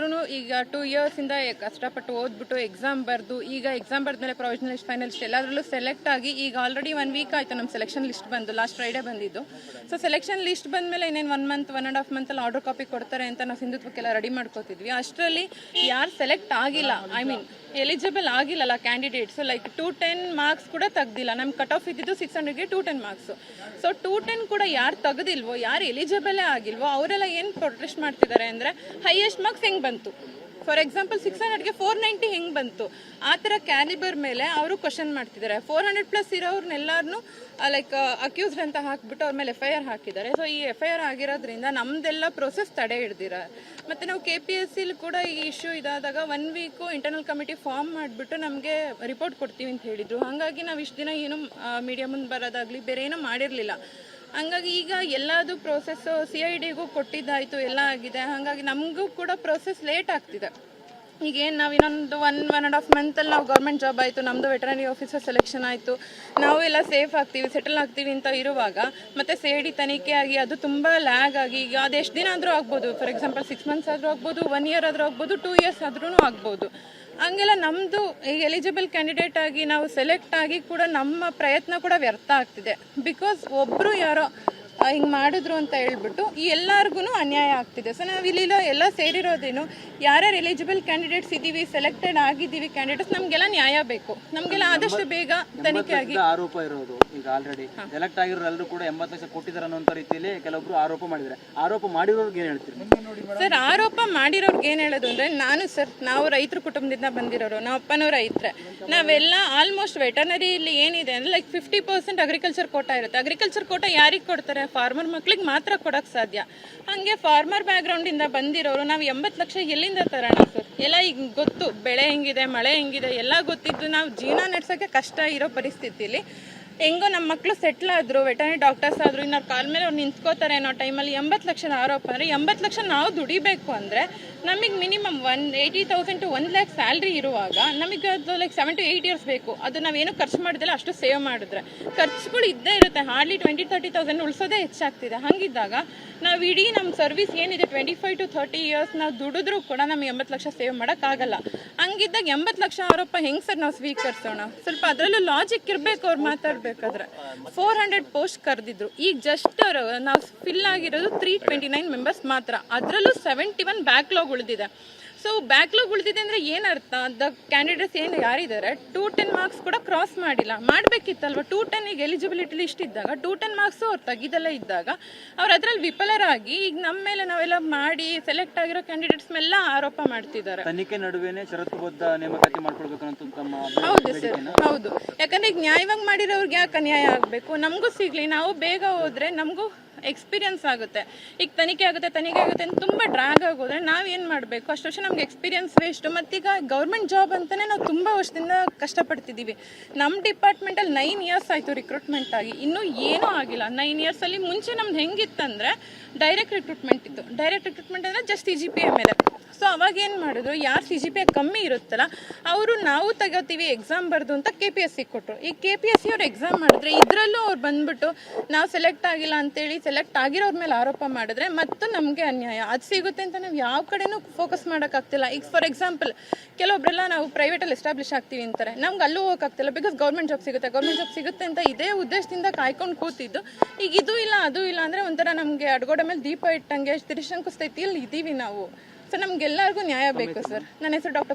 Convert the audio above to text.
ಆದ್ರೂ ಈಗ 2 ಇಯರ್ಸಿಂದ ಕಷ್ಟಪಟ್ಟು ಓದ್ಬಿಟ್ಟು ಎಕ್ಸಾಮ್ ಬರೆದು ಈಗ ಎಕ್ಸಾಮ್ ಬರೆದ್ಮೇಲೆ ಪ್ರೊವಿಷನಲ್ ಲಿಸ್ಟ್ ಫೈನಲ್ ಲಿಸ್ಟ್ ಎಲ್ಲದರಲ್ಲೂ ಸೆಲೆಕ್ಟ್ ಆಗಿ ಈಗ ಆಲ್ರೆಡಿ 1 ವೀಕ್ ಆಯಿತು ನಮ್ಮ ಸೆಲೆಕ್ಷನ್ ಲಿಸ್ಟ್ ಬಂದು ಲಾಸ್ಟ್ ಫ್ರೈಡೇ ಬಂದಿದ್ದು. ಸೊ ಸೆಲೆಕ್ಷನ್ ಲಿಸ್ಟ್ ಬಂದಮೇಲೆ ಇನ್ನೇನು 1 ಮಂತ್ 1.5 ಮಂತಲ್ಲಿ ಆರ್ಡರ್ ಕಾಪಿ ಕೊಡ್ತಾರೆ ಅಂತ ನಾವು ಸಿಂಧುತ್ವಕ್ಕೆಲ್ಲ ರೆಡಿ ಮಾಡ್ಕೋತಿದ್ವಿ. ಅಷ್ಟರಲ್ಲಿ ಯಾರು ಸೆಲೆಕ್ಟ್ ಆಗಿಲ್ಲ, ಐ ಮೀನ್ ಎಲಿಜಿಬಲ್ ಆಗಿಲ್ಲಲ್ಲ ಕ್ಯಾಂಡಿಡೇಟ್ಸ್, ಲೈಕ್ 210 ಮಾರ್ಕ್ಸ್ ಕೂಡ ತೆಗ್ದಿಲ್ಲ. ನಮ್ಮ ಕಟ್ ಆಫ್ ಇದ್ದಿದ್ದು 600ಗೆ 210 ಮಾರ್ಕ್ಸ್. ಸೊ 210 ಕೂಡ ಯಾರು ತೆಗೆದಿಲ್ವೋ, ಯಾರು ಎಲಿಜಿಬಲೇ ಆಗಿಲ್ವೋ ಅವರೆಲ್ಲ ಏನು ಪ್ರೊಟೆಸ್ಟ್ ಮಾಡ್ತಿದ್ದಾರೆ ಅಂದರೆ ಹೈಯೆಸ್ಟ್ ಮಾರ್ಕ್ಸ್ ಹೆಂಗೆ ಬಂತು, ಫಾರ್ ಎಕ್ಸಾಂಪಲ್ 600ಗೆ 490 ಹೆಂಗೆ ಬಂತು, ಆ ಥರ ಕ್ಯಾಲಿಬರ್ ಮೇಲೆ ಅವರು ಕ್ವಶನ್ ಮಾಡ್ತಿದ್ದಾರೆ. 400+ ಇರೋರ್ನೆಲ್ಲರನ್ನೂ ಲೈಕ್ ಅಕ್ಯೂಸ್ಡ್ ಅಂತ ಹಾಕ್ಬಿಟ್ಟು ಅವ್ರ ಮೇಲೆ FIR ಹಾಕಿದ್ದಾರೆ. ಸೊ ಈ FIR ಆಗಿರೋದ್ರಿಂದ ನಮ್ದೆಲ್ಲ ಪ್ರೊಸೆಸ್ ತಡೆ ಹಿಡ್ದಿದ್ದಾರೆ. ಮತ್ತು ನಾವು KPSC ಕೂಡ ಈ ಇಶ್ಯೂ ಇದಾದಾಗ 1 ವೀಕು ಇಂಟರ್ನಲ್ ಕಮಿಟಿ ಫಾರ್ಮ್ ಮಾಡಿಬಿಟ್ಟು ನಮಗೆ ರಿಪೋರ್ಟ್ ಕೊಡ್ತೀವಿ ಅಂತ ಹೇಳಿದರು. ಹಾಗಾಗಿ ನಾವು ಇಷ್ಟು ದಿನ ಏನು ಮೀಡಿಯಾ ಮುಂದೆ ಬರೋದಾಗಲಿ ಬೇರೆ ಏನೂ ಮಾಡಿರಲಿಲ್ಲ. ಹಂಗಾಗಿ ಈಗ ಎಲ್ಲದು ಪ್ರೋಸೆಸ್ಸು CIDಗೂ ಕೊಟ್ಟಿದ್ದಾಯಿತು, ಎಲ್ಲ ಆಗಿದೆ. ಹಾಗಾಗಿ ನಮಗೂ ಕೂಡ ಪ್ರೋಸೆಸ್ ಲೇಟ್ ಆಗ್ತಿದೆ. ಈಗೇನು ನಾವು ಇನ್ನೊಂದು 1.5 ಮಂತಲ್ಲಿ ನಾವು ಗೌರ್ಮೆಂಟ್ ಜಾಬ್ ಆಯಿತು, ನಮ್ಮದು ವೆಟರ್ನರಿ ಆಫೀಸರ್ ಸೆಲೆಕ್ಷನ್ ಆಯಿತು, ನಾವು ಎಲ್ಲ ಸೇಫ್ ಆಗ್ತೀವಿ, ಸೆಟಲ್ ಆಗ್ತೀವಿ ಅಂತ ಇರುವಾಗ ಮತ್ತು CID ತನಿಖೆ ಆಗಿ ಅದು ತುಂಬ ಲ್ಯಾಗ್ ಆಗಿ ಈಗ ಅದು ಎಷ್ಟು ದಿನ ಆದರೂ ಆಗ್ಬೋದು. ಫಾರ್ ಎಕ್ಸಾಂಪಲ್ 6 ಮಂತ್ಸ್ ಆದರೂ ಆಗ್ಬೋದು, 1 ಇಯರ್ ಆದರೂ ಆಗ್ಬೋದು, 2 ಇಯರ್ಸ್ ಆದ್ರೂ ಆಗ್ಬೋದು. ಹಂಗೆಲ್ಲ ನಮ್ಮದು ಈಗ ಎಲಿಜಿಬಲ್ ಕ್ಯಾಂಡಿಡೇಟ್ ಆಗಿ ನಾವು ಸೆಲೆಕ್ಟ್ ಆಗಿ ಕೂಡ ನಮ್ಮ ಪ್ರಯತ್ನ ಕೂಡ ವ್ಯರ್ಥ ಆಗ್ತಿದೆ. ಬಿಕಾಸ್ ಒಬ್ಬರು ಯಾರೋ ಹಿಂಗೆ ಮಾಡಿದ್ರು ಅಂತ ಹೇಳ್ಬಿಟ್ಟು ಈ ಎಲ್ಲರಿಗೂ ಅನ್ಯಾಯ ಆಗ್ತಿದೆ. ಸೊ ನಾವು ಇಲ್ಲಿ ಎಲ್ಲ ಸೇರಿರೋದೇನು, ಯಾರ್ಯಾರು ಎಲಿಜಿಬಲ್ ಕ್ಯಾಂಡಿಡೇಟ್ಸ್ ಇದ್ದೀವಿ, ಸೆಲೆಕ್ಟೆಡ್ ಆಗಿದ್ದೀವಿ ಕ್ಯಾಂಡಿಡೇಟ್ಸ್, ನಮಗೆಲ್ಲ ನ್ಯಾಯ ಬೇಕು. ನಮಗೆಲ್ಲ ಆದಷ್ಟು ಬೇಗ ತನಿಖೆ ಆಗಿ ಆರೋಪ ಇರೋದು ಈಗ ಆಲ್ರೆಡಿ ಸೆಲೆಕ್ಟ್ ಆಗಿರೋರೆಲ್ಲರೂ ಕೂಡ 80 ಲಕ್ಷ ಕೊಟ್ಟಿದ್ದಾರೆ ಅನ್ನೋ ರೀತಿಯಲ್ಲಿ ಕೆಲವೊಬ್ರು ಆರೋಪ ಮಾಡಿದ್ದಾರೆ. ಆರೋಪ ಮಾಡಿರೋರ್ಗೆ ಏನು ಹೇಳ್ತೀರಿ ಸರ್? ಆರೋಪ ಮಾಡಿರೋರ್ಗೆ ಏನು ಹೇಳೋದು ಅಂದರೆ, ನಾವು ರೈತರ ಕುಟುಂಬದಿಂದ ಬಂದಿರೋರು, ನಾವು ಅಪ್ಪನೂ ರೈತರೆ. ನಾವೆಲ್ಲ ಆಲ್ಮೋಸ್ಟ್ ವೆಟರ್ನರಿಲಿ ಏನಿದೆ ಅಂದರೆ ಲೈಕ್ 50% ಅಗ್ರಿಕಲ್ಚರ್ ಕೋಟಾ ಇರುತ್ತೆ. ಅಗ್ರಿಕಲ್ಚರ್ ಕೋಟಾ ಯಾರಿಗೆ ಕೊಡ್ತಾರೆ? ಫಾರ್ಮರ್ ಮಕ್ಳಿಗೆ ಮಾತ್ರ ಕೊಡೋಕ್ಕೆ ಸಾಧ್ಯ. ಹಾಗೆ ಫಾರ್ಮರ್ ಬ್ಯಾಕ್ಗ್ರೌಂಡಿಂದ ಬಂದಿರೋರು ನಾವು 80 ಲಕ್ಷ ಎಲ್ಲಿಂದ ತರೋಣ ಸರ್? ಎಲ್ಲ ಈಗ ಗೊತ್ತು, ಬೆಳೆ ಹೆಂಗಿದೆ, ಮಳೆ ಹೆಂಗಿದೆ ಎಲ್ಲ ಗೊತ್ತಿದ್ದು ನಾವು ಜೀವನ ನಡೆಸೋಕ್ಕೆ ಕಷ್ಟ ಇರೋ ಪರಿಸ್ಥಿತಿಲಿ ಹೆಂಗೋ ನಮ್ಮ ಮಕ್ಕಳು ಸೆಟ್ಲ್ ಆದರು, ವೆಟರ್ನರಿ ಡಾಕ್ಟರ್ಸ್ ಆದರು, ಇನ್ನು ಅವ್ರ ಕಾಲ ಮೇಲೆ ಅವ್ರು ನಿಂತ್ಕೋತಾರೆ ಅನ್ನೋ ಟೈಮಲ್ಲಿ 80 ಲಕ್ಷದ ಆರೋಪ ಅಂದರೆ 80 ಲಕ್ಷ ನಾವು ದುಡಿಬೇಕು ಅಂದರೆ ನಮಗೆ ಮಿನಿಮಮ್ 80,000 to 1 lakh ಸ್ಯಾಲ್ರಿ ಇರುವಾಗ ನಮಗೆ ಅದು ಲೈಕ್ 7 to 8 ಇಯರ್ಸ್ ಬೇಕು. ಅದು ನಾವೇನು ಖರ್ಚು ಮಾಡಿದ್ರೆ ಅಷ್ಟು ಸೇವ್ ಮಾಡಿದ್ರೆ ಖರ್ಚುಗಳು ಇದ್ದೇ ಇರುತ್ತೆ. ಹಾರ್ಡ್ಲಿ 20,000-30,000 ಉಳಿಸೋದೇ ಹೆಚ್ಚಾಗ್ತಿದೆ. ಹಾಗಿದ್ದಾಗ ನಾವು ಇಡೀ ನಮ್ಮ ಸರ್ವಿಸ್ ಏನಿದೆ 25 to 30 ಇಯರ್ಸ್ ನಾವು ದುಡಿದ್ರೂ ಕೂಡ ನಮಗೆ 80 ಲಕ್ಷ ಸೇವ್ ಮಾಡೋಕ್ಕಾಗಲ್ಲ. ಹಂಗಿದ್ದಾಗ 80 ಲಕ್ಷ ಆರೋಪ ಹೆಂಗೆ ಸರ್ ನಾವು ಸ್ವೀಕರಿಸೋಣ? ಸ್ವಲ್ಪ ಅದರಲ್ಲೂ ಲಾಜಿಕ್ ಇರಬೇಕು. ಅವ್ರು ಮಾತಾಡಬೇಕಾದ್ರೆ 400 ಪೋಸ್ಟ್ ಕರೆದಿದ್ರು. ಈಗ ಜಸ್ಟ್ ಅವರು ನಾವು ಫಿಲ್ ಆಗಿರೋದು 329 ಮೆಂಬರ್ಸ್ ಮಾತ್ರ, ಅದರಲ್ಲೂ 71 ಬ್ಯಾಕ್ಲಾಗ್ ಉಳಿದಿದೆ. ಸೊ ಬ್ಯಾಕ್ಲಾಗ್ ಉಳಿದಿದೆ ಅಂದರೆ ಏನರ್ಥ? ದ ಕ್ಯಾಂಡಿಡೇಟ್ಸ್ ಏನು ಯಾರಿದ್ದಾರೆ 210 ಮಾರ್ಕ್ಸ್ ಕೂಡ ಕ್ರಾಸ್ ಮಾಡಿಲ್ಲ, ಮಾಡಬೇಕಿತ್ತಲ್ವ? 210 ಎಲಿಜಿಬಿಲಿಟಿ ಲಿಸ್ಟ್ ಇದ್ದಾಗ 210 ಮಾರ್ಕ್ಸು ಅವ್ರು ತೆಗಿದಲ್ಲೇ ಇದ್ದಾಗ ಅವ್ರು ಅದರಲ್ಲಿ ವಿಫಲರಾಗಿ ಈಗ ನಮ್ಮ ಮೇಲೆ ನಾವೆಲ್ಲ ಮಾಡಿ ಸೆಲೆಕ್ಟ್ ಆಗಿರೋ ಕ್ಯಾಂಡಿಡೇಟ್ಸ್ ಮೇಲೆ ಆರೋಪ ಮಾಡ್ತಿದ್ದಾರೆ. ತನಿಖೆ ನಡುವೆನೇ ಷರತ್ತುಬದ್ಧ ನೇಮಕಾತಿ ಮಾಡ್ಕೊಳ್ಬೇಕು ಅಂತ ತಮ್ಮ ಹೌದು ಸರ್, ಹೌದು. ಯಾಕಂದ್ರೆ ಈಗ ನ್ಯಾಯವಾಗಿ ಮಾಡಿರೋರ್ಗೆ ಯಾಕೆ ಅನ್ಯಾಯ ಆಗಬೇಕು? ನಮಗೂ ಸಿಗಲಿ, ನಾವು ಬೇಗ ಹೋದ್ರೆ ನಮಗೂ ಎಕ್ಸ್ಪೀರಿಯನ್ಸ್ ಆಗುತ್ತೆ. ಈಗ ತನಿಖೆ ಆಗುತ್ತೆ ಅಂತ ತುಂಬ ಡ್ರ್ಯಾಗ್ ಆಗೋದ್ರೆ ನಾವೇನು ಮಾಡಬೇಕು? ಅಷ್ಟು ವರ್ಷ ನಮ್ಗೆ ಎಕ್ಸ್ಪೀರಿಯನ್ಸ್ ವೇಸ್ಟು. ಮತ್ತೀಗ ಗೌರ್ಮೆಂಟ್ ಜಾಬ್ ಅಂತಲೇ ನಾವು ತುಂಬ ವರ್ಷದಿಂದ ಕಷ್ಟಪಡ್ತಿದ್ದೀವಿ. ನಮ್ಮ ಡಿಪಾರ್ಟ್ಮೆಂಟಲ್ಲಿ 9 ಇಯರ್ಸ್ ಆಯಿತು ರಿಕ್ರೂಟ್ಮೆಂಟ್ ಆಗಿ, ಇನ್ನೂ ಏನೂ ಆಗಿಲ್ಲ. 9 ಇಯರ್ಸಲ್ಲಿ ಮುಂಚೆ ನಮ್ದು ಹೆಂಗಿತ್ತಂದರೆ ಡೈರೆಕ್ಟ್ ರಿಕ್ರೂಟ್ಮೆಂಟ್ ಇತ್ತು. ಡೈರೆಕ್ಟ್ ರಿಕ್ರೂಟ್ಮೆಂಟ್ ಅಂದರೆ ಜಸ್ಟ್ CGPA ಮೇಲೆ. ಸೊ ಅವಾಗ ಏನು ಮಾಡಿದ್ರು, ಯಾರು CGPA ಕಮ್ಮಿ ಇರುತ್ತಲ್ಲ ಅವರು ನಾವು ತಗೋತೀವಿ ಎಕ್ಸಾಮ್ ಬರೆದು ಅಂತ KPSC ಕೊಟ್ಟರು. ಈ KPSC ಅವ್ರು ಎಕ್ಸಾಮ್ ಮಾಡಿದ್ರೆ ಇದರಲ್ಲೂ ಅವ್ರು ಬಂದ್ಬಿಟ್ಟು ನಾವು ಸೆಲೆಕ್ಟ್ ಆಗಿಲ್ಲ ಅಂತೇಳಿ ಸೆಲೆಕ್ಟ್ ಆಗಿರೋರ ಮೇಲೆ ಆರೋಪ ಮಾಡಿದ್ರೆ ಮತ್ತು ನಮಗೆ ಅನ್ಯಾಯ. ಅದು ಸಿಗುತ್ತೆ ಅಂತ ನಾವು ಯಾವ ಕಡೆನೂ ಫೋಕಸ್ ಮಾಡೋಕ್ಕಾಗ್ತಿಲ್ಲ. ಈಗ ಫಾರ್ ಎಕ್ಸಾಂಪಲ್ ಕೆಲವೊಬ್ಬರೆಲ್ಲ ನಾವು ಪ್ರೈವೇಟಲ್ಲಿ ಎಸ್ಟಾಬ್ಲಿಷ್ ಆಗ್ತೀವಿ ಅಂತಾರೆ, ನಮ್ಗೆ ಅಲ್ಲೂ ಹೋಗೋಕ್ಕಾಗ್ತಿಲ್ಲ. ಬಿಕಾಸ್ ಗೌರ್ಮೆಂಟ್ ಜಾಬ್ ಸಿಗುತ್ತೆ ಅಂತ ಇದೇ ಉದ್ದೇಶದಿಂದ ಕಾಯ್ಕೊಂಡು ಕೂತಿದ್ದು ಈಗ ಇದು ಇಲ್ಲ ಅದು ಇಲ್ಲ ಅಂದರೆ ಒಂಥರ ನಮಗೆ ಅಡ್ಗೋಡೆ ಮೇಲೆ ದೀಪ ಇಟ್ಟಂಗೆ ತಿರುಶಂಕು ಸ್ಥಿತಿಯಲ್ಲಿ ಇದ್ದೀವಿ ನಾವು. ಸೊ ನಮಗೆಲ್ಲರಿಗೂ ನ್ಯಾಯ ಬೇಕು ಸರ್. ನನ್ನ ಹೆಸರು ಡಾಕ್ಟರ್